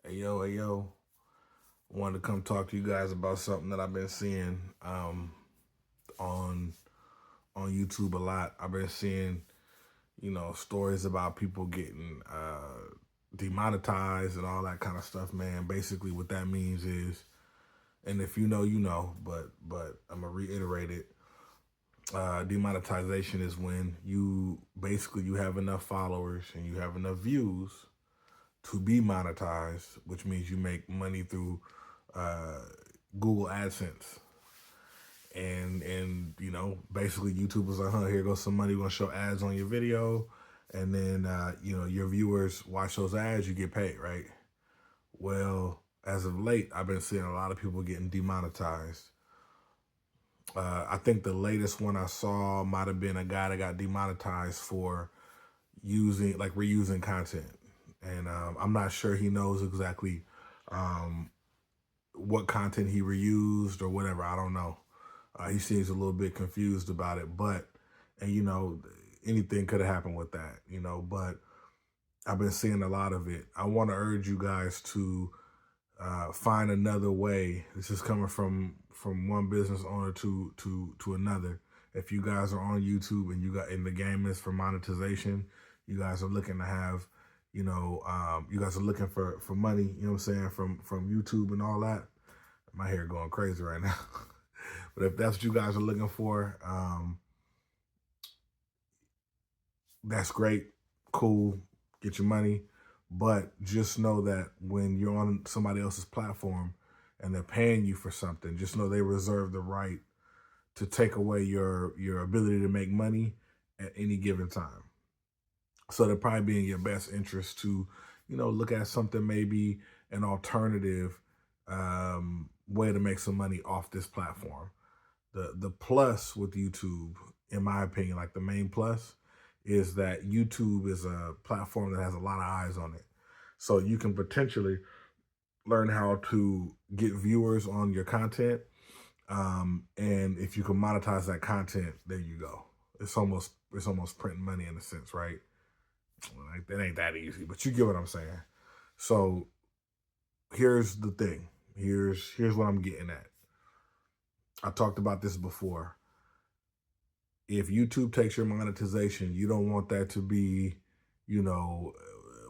Hey yo, wanted to come talk to you guys about something that I've been seeing on YouTube a lot. I've been seeing, stories about people getting demonetized and all that kind of stuff, man. Basically what that means is, and if you know, you know, but I'm gonna reiterate it. Demonetization is when you have enough followers and you have enough views to be monetized, which means you make money through uh, Google AdSense. And basically YouTube was like, here goes some money, we're gonna show ads on your video, and then your viewers watch those ads, you get paid, right? Well, as of late, I've been seeing a lot of people getting demonetized. I think the latest one I saw might have been a guy that got demonetized for reusing content, and I'm not sure he knows exactly um, what content he reused or whatever. I don't know. He seems a little bit confused about it, and anything could have happened with that, but I've been seeing a lot of it. I want to urge you guys to find another way. This is coming from one business owner to another. If you guys are on YouTube and the game is for monetization, you guys are looking to have, you guys are looking for money, you know what I'm saying, from YouTube and all that. My hair going crazy right now. But if that's what you guys are looking for, that's great, cool, get your money. But just know that when you're on somebody else's platform and they're paying you for something, just know they reserve the right to take away your ability to make money at any given time. So they're probably be in your best interest to, look at something, maybe an alternative way to make some money off this platform. The plus with YouTube, in my opinion, like the main plus, is that YouTube is a platform that has a lot of eyes on it. So you can potentially learn how to get viewers on your content. And if you can monetize that content, there you go. It's almost printing money in a sense, right? Like, it ain't that easy, but you get what I'm saying. So here's the thing. Here's what I'm getting at. I talked about this before. If YouTube takes your monetization, you don't want that to be,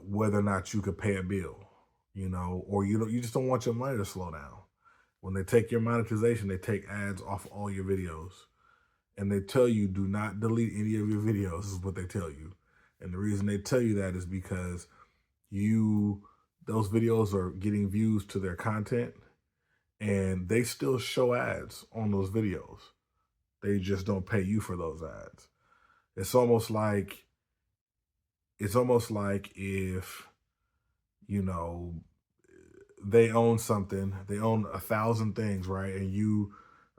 whether or not you could pay a bill, or you just don't want your money to slow down. When they take your monetization, they take ads off all your videos. And they tell you, do not delete any of your videos, is what they tell you. And the reason they tell you that is because those videos are getting views to their content, and they still show ads on those videos. They just don't pay you for those ads. It's almost like if, they own something, they own 1,000 things, right? And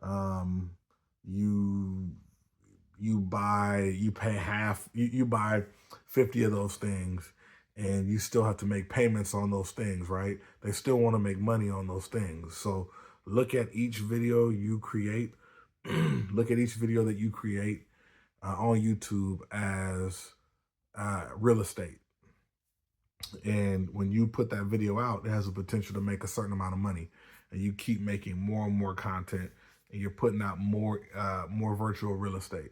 um, you you pay half, you buy 50 of those things, and you still have to make payments on those things, right? They still want to make money on those things. So look at each video you create, look at each video that you create on YouTube as real estate. And when you put that video out, it has the potential to make a certain amount of money. And you keep making more and more content, and you're putting out more virtual real estate.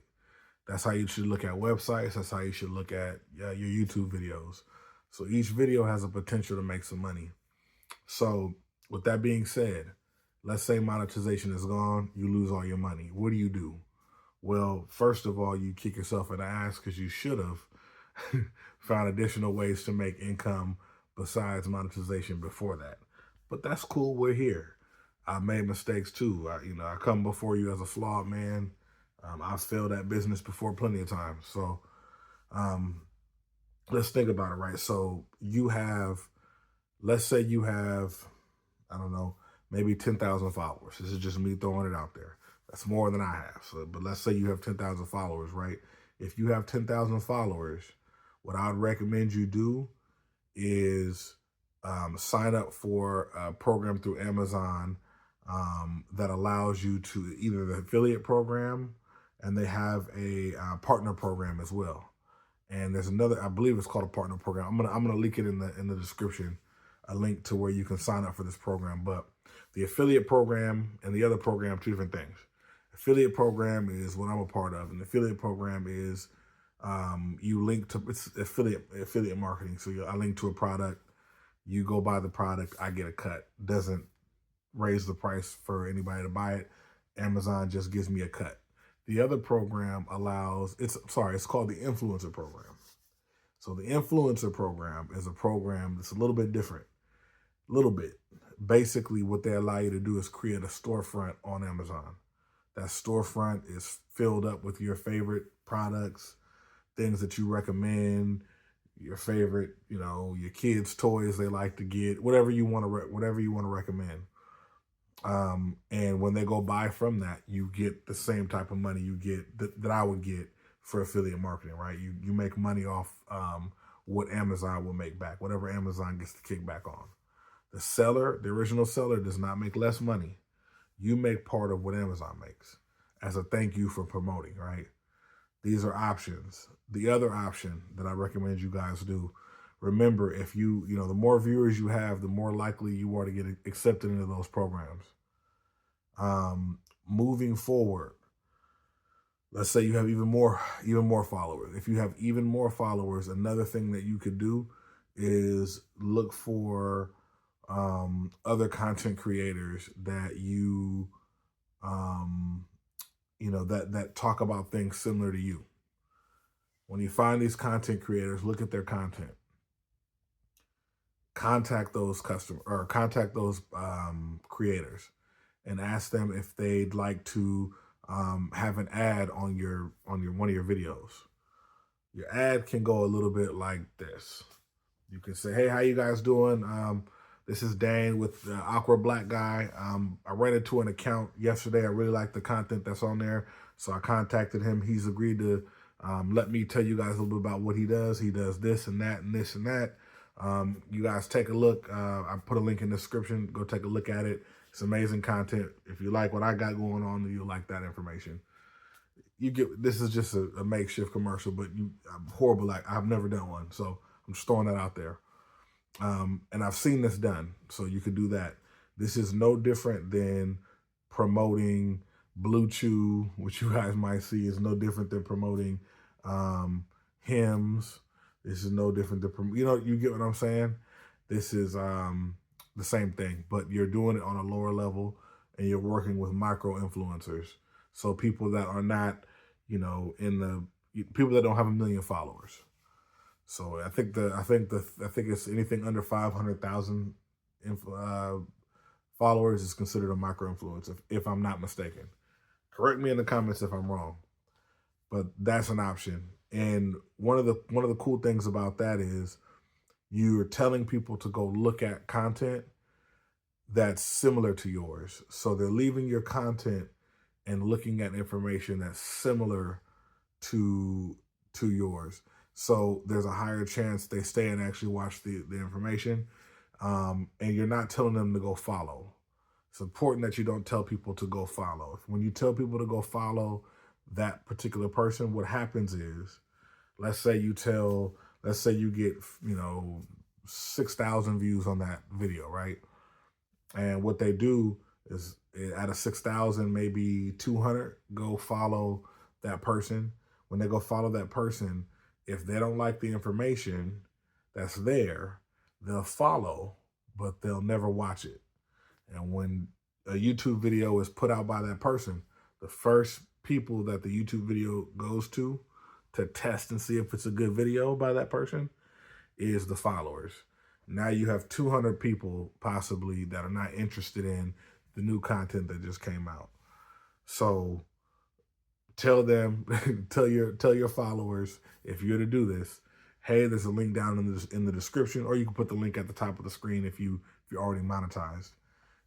That's how you should look at websites. That's how you should look at your YouTube videos. So each video has a potential to make some money. So with that being said, let's say monetization is gone, you lose all your money. What do? Well, first of all, you kick yourself in the ass because you should have found additional ways to make income besides monetization before that. But that's cool. We're here. I made mistakes too. I come before you as a flawed man. I've failed at business before plenty of times. So let's think about it, right? So let's say you have, I don't know, maybe 10,000 followers. This is just me throwing it out there. That's more than I have. So, but let's say you have 10,000 followers, right? If you have 10,000 followers, what I'd recommend you do is sign up for a program through Amazon that allows you to, either the affiliate program, and they have a partner program as well. And there's another, I believe it's called a partner program. I'm gonna link it in the description a link to where you can sign up for this program. But the affiliate program and the other program, two different things. Affiliate program is what I'm a part of, and the affiliate program is you link to, it's affiliate marketing. So I link to a product, you go buy the product, I get a cut. Doesn't raise the price for anybody to buy it. Amazon just gives me a cut. The other program it's called the influencer program. So the influencer program is a program that's a little bit different. A little bit. Basically, what they allow you to do is create a storefront on Amazon. That storefront is filled up with your favorite products, things that you recommend, your favorite, your kids' toys they like to get, whatever you want to recommend. And when they go buy from that, you get the same type of money you get that I would get for affiliate marketing, right? You make money off what Amazon will make back, whatever Amazon gets to kick back on. The original seller, does not make less money. You make part of what Amazon makes as a thank you for promoting, right? These are options. The other option that I recommend you guys do, remember, if the more viewers you have, the more likely you are to get accepted into those programs. Moving forward, let's say you have even more followers. If you have even more followers, another thing that you could do is look for other content creators that that talk about things similar to you. When you find these content creators, look at their content. Contact those creators and ask them if they'd like to have an ad on one of your videos. Your ad can go a little bit like this. You can say, "Hey, how you guys doing? This is Dane with the Awkward Black Guy. I ran into an account yesterday. I really like the content that's on there, so I contacted him. He's agreed to let me tell you guys a little bit about what he does. He does this and that and this and that. You guys take a look. I put a link in the description. Go take a look at it. It's amazing content. If you like what I got going on, you'll like that information." This is just a makeshift commercial, but I'm horrible. I've never done one, so I'm just throwing that out there. And I've seen this done, so you could do that. This is no different than promoting Blue Chew, which you guys might see is no different than promoting hymns. This is no different than, you get what I'm saying? This is the same thing, but you're doing it on a lower level and you're working with micro influencers. So people that are not, people that don't have 1 million followers. So I think it's anything under 500,000 followers is considered a micro influencer, if I'm not mistaken. Correct me in the comments if I'm wrong, but that's an option. And one of the cool things about that is you're telling people to go look at content that's similar to yours. So they're leaving your content and looking at information that's similar to yours. So there's a higher chance they stay and actually watch the information. And you're not telling them to go follow. It's important that you don't tell people to go follow. When you tell people to go follow that particular person, what happens is, let's say you get, 6,000 views on that video, right? And what they do is out of 6,000, maybe 200 go follow that person. When they go follow that person, if they don't like the information that's there, they'll follow, but they'll never watch it. And when a YouTube video is put out by that person, the first people that the YouTube video goes to test and see if it's a good video by that person is the followers. Now you have 200 people possibly that are not interested in the new content that just came out. So tell them, tell your followers, if you're to do this, hey, there's a link down in the description, or you can put the link at the top of the screen if you're already monetized,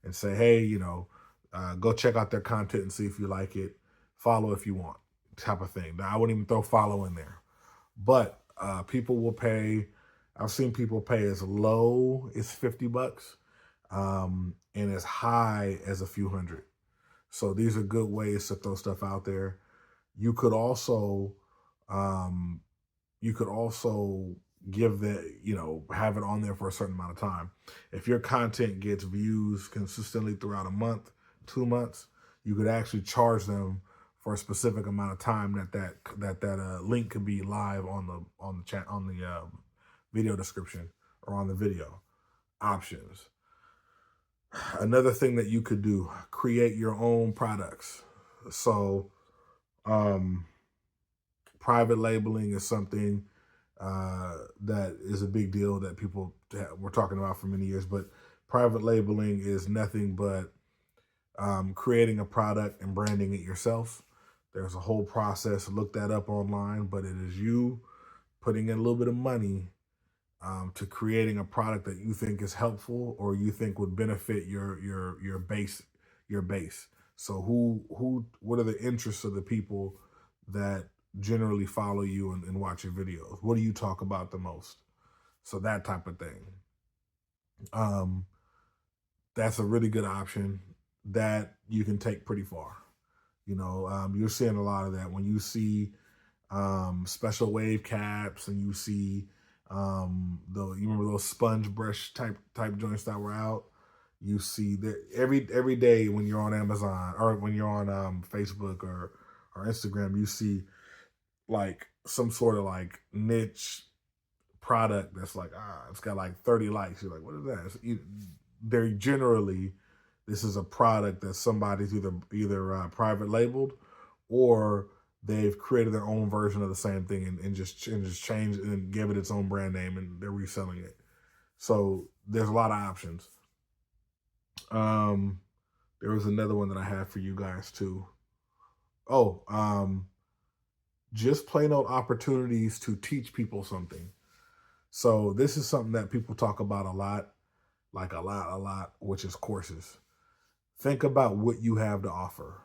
and say, hey, go check out their content and see if you like it. Follow if you want, type of thing. Now, I wouldn't even throw follow in there, but people will pay. I've seen people pay as low as $50, and as high as a few hundred. So these are good ways to throw stuff out there. You could also give the, have it on there for a certain amount of time. If your content gets views consistently throughout a month, 2 months, you could actually charge them for a specific amount of time that link could be live on the chat, on the video description, or on the video options. Another thing that you could do, create your own products. So um private labeling is something that is a big deal that people were talking about for many years. But private labeling is nothing but creating a product and branding it yourself. There's a whole process. Look that up online, but it is you putting in a little bit of money to creating a product that you think is helpful or you think would benefit your base. So what are the interests of the people that generally follow you and watch your videos? What do you talk about the most? So that type of thing. Um, that's a really good option that you can take pretty far. You're seeing a lot of that when you see special wave caps, and you see you remember those sponge brush type joints that were out. You see that every day when you're on Amazon or when you're on Facebook or Instagram, you see like some sort of like niche product that's like, it's got like 30 likes. You're like, what is that? They're generally, this is a product that somebody's either private labeled, or they've created their own version of the same thing and just changed and gave it its own brand name, and they're reselling it. So there's a lot of options. There was another one that I have for you guys too. Oh, just plain old opportunities to teach people something. So this is something that people talk about a lot, like a lot, which is courses. Think about what you have to offer.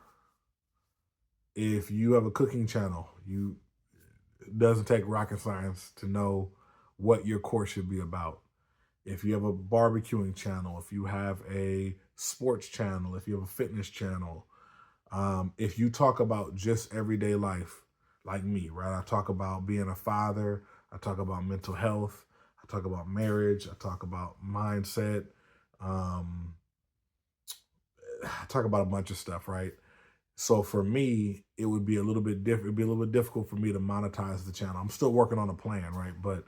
If you have a cooking channel, it doesn't take rocket science to know what your course should be about. If you have a barbecuing channel, if you have a sports channel, if you have a fitness channel, if you talk about just everyday life, like me, right? I talk about being a father. I talk about mental health. I talk about marriage. I talk about mindset. Um, I talk about a bunch of stuff, right? So for me, it would be a little bit different. It'd be a little bit difficult for me to monetize the channel. I'm still working on a plan, right? But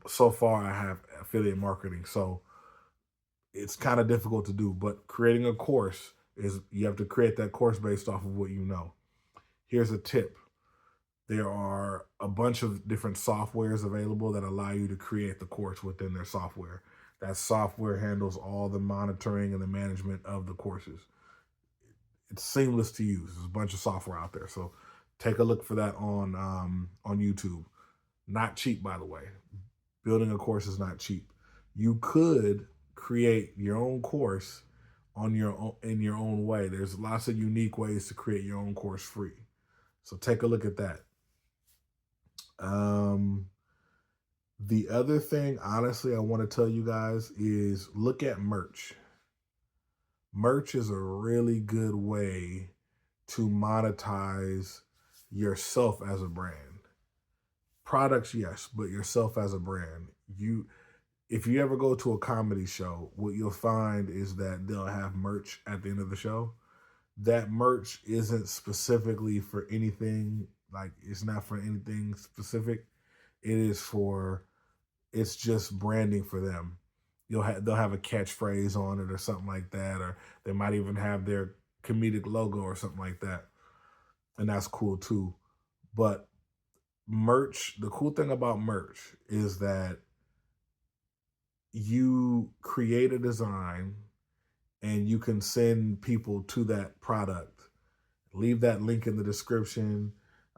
so far I have affiliate marketing, so it's kind of difficult to do. But creating a course is, you have to create that course based off of what you know. Here's a tip. There are a bunch of different softwares available that allow you to create the course within their software. That software handles all the monitoring and the management of the courses. It's seamless to use. There's a bunch of software out there. So take a look for that on YouTube. Not cheap, by the way. Building a course is not cheap. You could create your own course in your own way. There's lots of unique ways to create your own course free. So take a look at that. The other thing, honestly, I want to tell you guys is look at merch. Merch is a really good way to monetize yourself as a brand. Products, yes, but yourself as a brand. If you ever go to a comedy show, what you'll find is that they'll have merch at the end of the show. That merch isn't specifically for anything, like it's not for anything specific. It's just branding for them. They'll have a catchphrase on it or something like that, or they might even have their comedic logo or something like that, and that's cool too. But merch, the cool thing about merch is that you create a design and you can send people to that product. Leave that link in the description,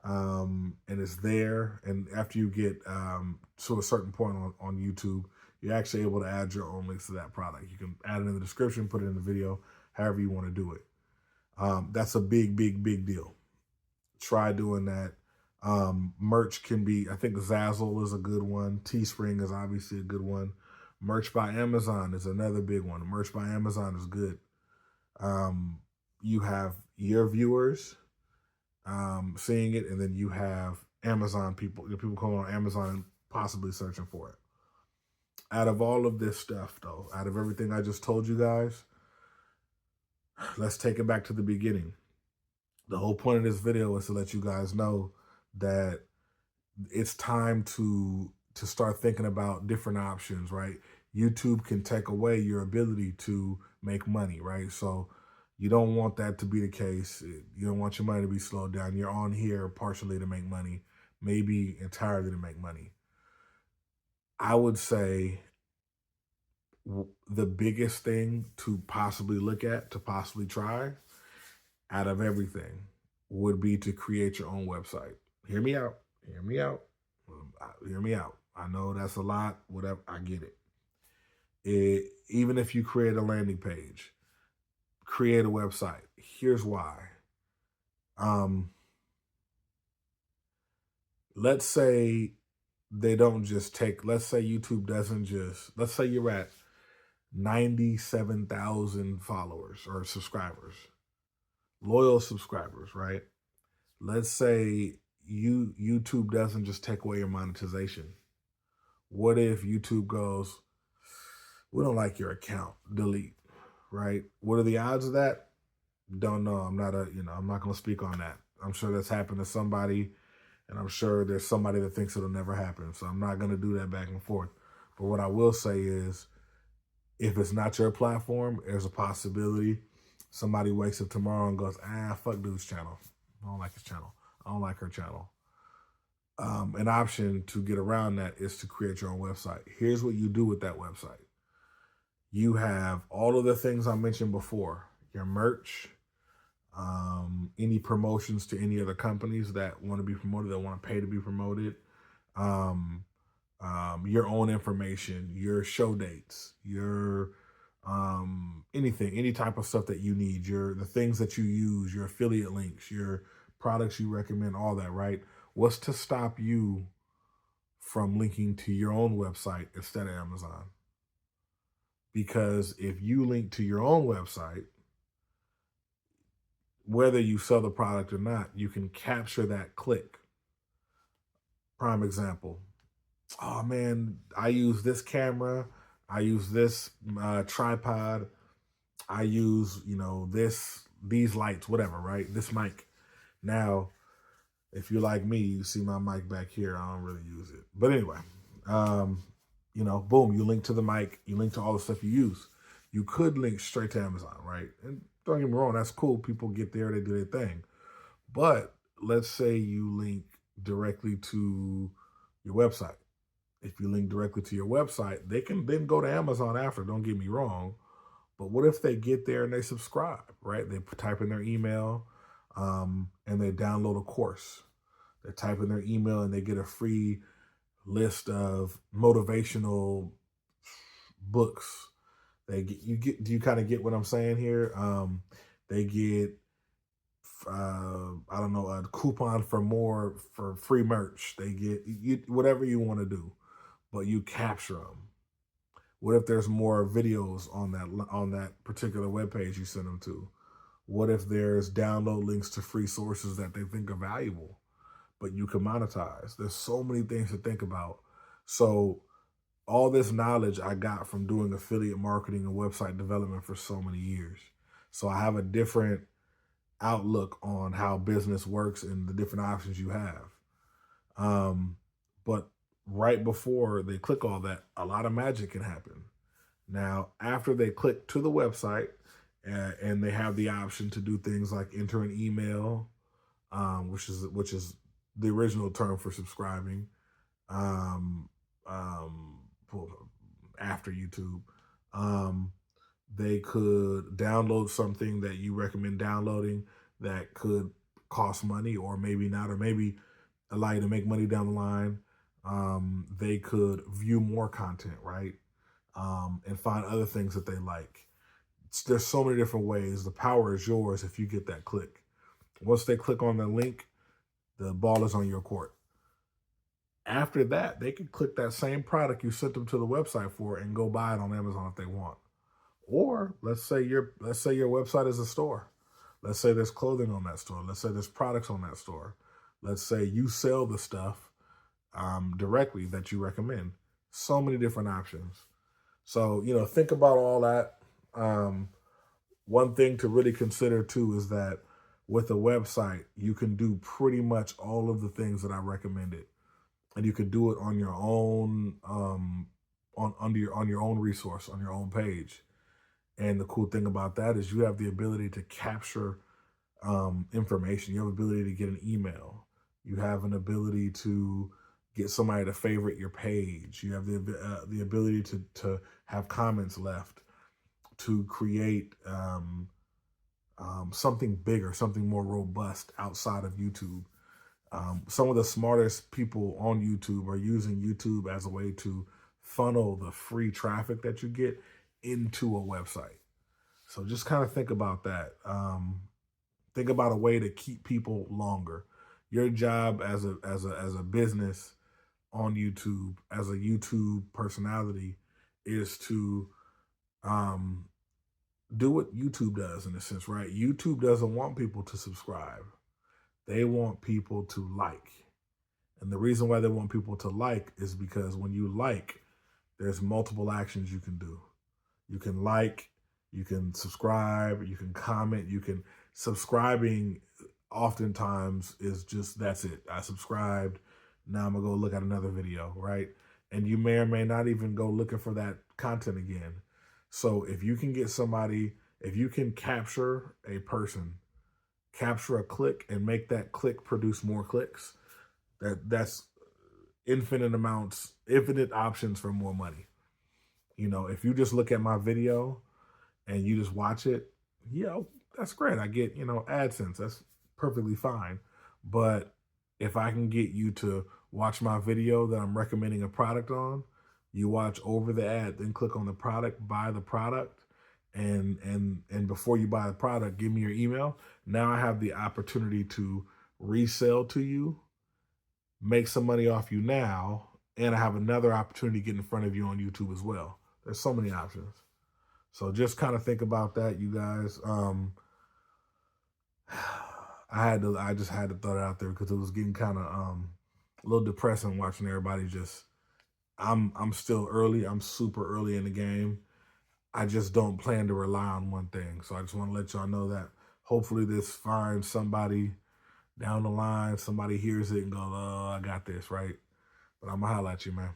and it's there. And after you get to a certain point on YouTube, you're actually able to add your own links to that product. You can add it in the description, put it in the video, however you want to do it. That's a big deal. Try doing that. Merch can be, I think Zazzle is a good one. Teespring is obviously a good one. Merch by Amazon is another big one. Merch by Amazon is good. You have your viewers seeing it, and then you have Amazon people. People come on Amazon possibly searching for it. Out of all of this stuff, though, out of everything I just told you guys, let's take it back to the beginning. The whole point of this video is to let you guys know that it's time to start thinking about different options, right? YouTube can take away your ability to make money, right? So you don't want that to be the case. You don't want your money to be slowed down. You're on here partially to make money, maybe entirely to make money. I would say the biggest thing to possibly look at, to possibly try out of everything would be to create your own website. Hear me out. Hear me out. Hear me out. I know that's a lot, whatever. I get it. Even if you create a landing page, create a website. Here's why. Let's say they don't just take, let's say YouTube doesn't just, let's say you're at 97,000 followers or subscribers, loyal subscribers, right? Let's say YouTube doesn't just take away your monetization. What if YouTube goes, we don't like your account, delete, right? What are the odds of that? Don't know. I'm not going to speak on that. I'm sure that's happened to somebody, and I'm sure there's somebody that thinks it'll never happen. So I'm not going to do that back and forth. But what I will say is, if it's not your platform, there's a possibility somebody wakes up tomorrow and goes, fuck dude's channel. I don't like his channel. I don't like her channel. An option to get around that is to create your own website. Here's what you do with that website. You have all of the things I mentioned before, your merch, any promotions to any other companies that want to be promoted, that want to pay to be promoted, your own information, your show dates, your anything, any type of stuff that you need, the things that you use, your affiliate links, your products you recommend, all that, right? What's to stop you from linking to your own website instead of Amazon? Because if you link to your own website, whether you sell the product or not, you can capture that click. Prime example. Oh man, I use this camera. I use this tripod. I use, these lights, whatever, right? This mic. Now, if you're like me, you see my mic back here. I don't really use it. But anyway, boom, you link to the mic. You link to all the stuff you use. You could link straight to Amazon, right? And don't get me wrong, that's cool. People get there, they do their thing. But let's say you link directly to your website. If you link directly to your website, they can then go to Amazon after, don't get me wrong. But what if they get there and they subscribe, right? They type in their email and they download a course. They type in their email and they get a free list of motivational books. Do you kind of get what I'm saying here? They get, a coupon for free merch. They get whatever you want to do, but you capture them. What if there's more videos on that particular webpage you send them to? What if there's download links to free sources that they think are valuable, but you can monetize? There's so many things to think about. So all this knowledge I got from doing affiliate marketing and website development for so many years. So I have a different outlook on how business works and the different options you have. But right before they click all that, a lot of magic can happen. Now, after they click to the website and they have the option to do things like enter an email, which is the original term for subscribing, after YouTube, they could download something that you recommend downloading that could cost money or maybe not, or maybe allow you to make money down the line. They could view more content, right? And find other things that they like. There's so many different ways. The power is yours if you get that click. Once they click on the link, the ball is on your court. After that, they can click that same product you sent them to the website for and go buy it on Amazon if they want. Or let's say your website is a store. Let's say there's clothing on that store. Let's say there's products on that store. Let's say you sell the stuff directly that you recommend. So many different options. So, think about all that. Um, One thing to really consider too is that with a website, you can do pretty much all of the things that I recommended, and you can do it on your own, on your own resource, on your own page. And the cool thing about that is you have the ability to capture information. You have the ability to get an email. You have an ability to get somebody to favorite your page. You have the ability to have comments left, to create something bigger, something more robust outside of YouTube. Some of the smartest people on YouTube are using YouTube as a way to funnel the free traffic that you get into a website. So just kind of think about that. Think about a way to keep people longer. Your job as a business on YouTube, as a YouTube personality, is to um, do what YouTube does in a sense, right? YouTube doesn't want people to subscribe. They want people to like. And the reason why they want people to like is because when you like, there's multiple actions you can do. You can like, you can subscribe, you can comment, you can subscribing oftentimes is just that's it. I subscribed. Now I'm gonna go look at another video, right? And you may or may not even go looking for that content again. So if you can get somebody, if you can capture a person, capture a click and make that click produce more clicks, that's infinite options for more money. If you just look at my video and you just watch it, yeah, that's great. I get, AdSense. That's perfectly fine. But if I can get you to watch my video that I'm recommending a product on, you watch over the ad, then click on the product, buy the product, and before you buy the product, give me your email. Now I have the opportunity to resell to you, make some money off you now, and I have another opportunity to get in front of you on YouTube as well. There's so many options. So just kind of think about that, you guys. I just had to throw it out there because it was getting kind of a little depressing watching everybody just. I'm still early. I'm super early in the game. I just don't plan to rely on one thing. So I just want to let y'all know that hopefully this finds somebody down the line. Somebody hears it and goes, "Oh, I got this," right? But I'm gonna holler at you, man.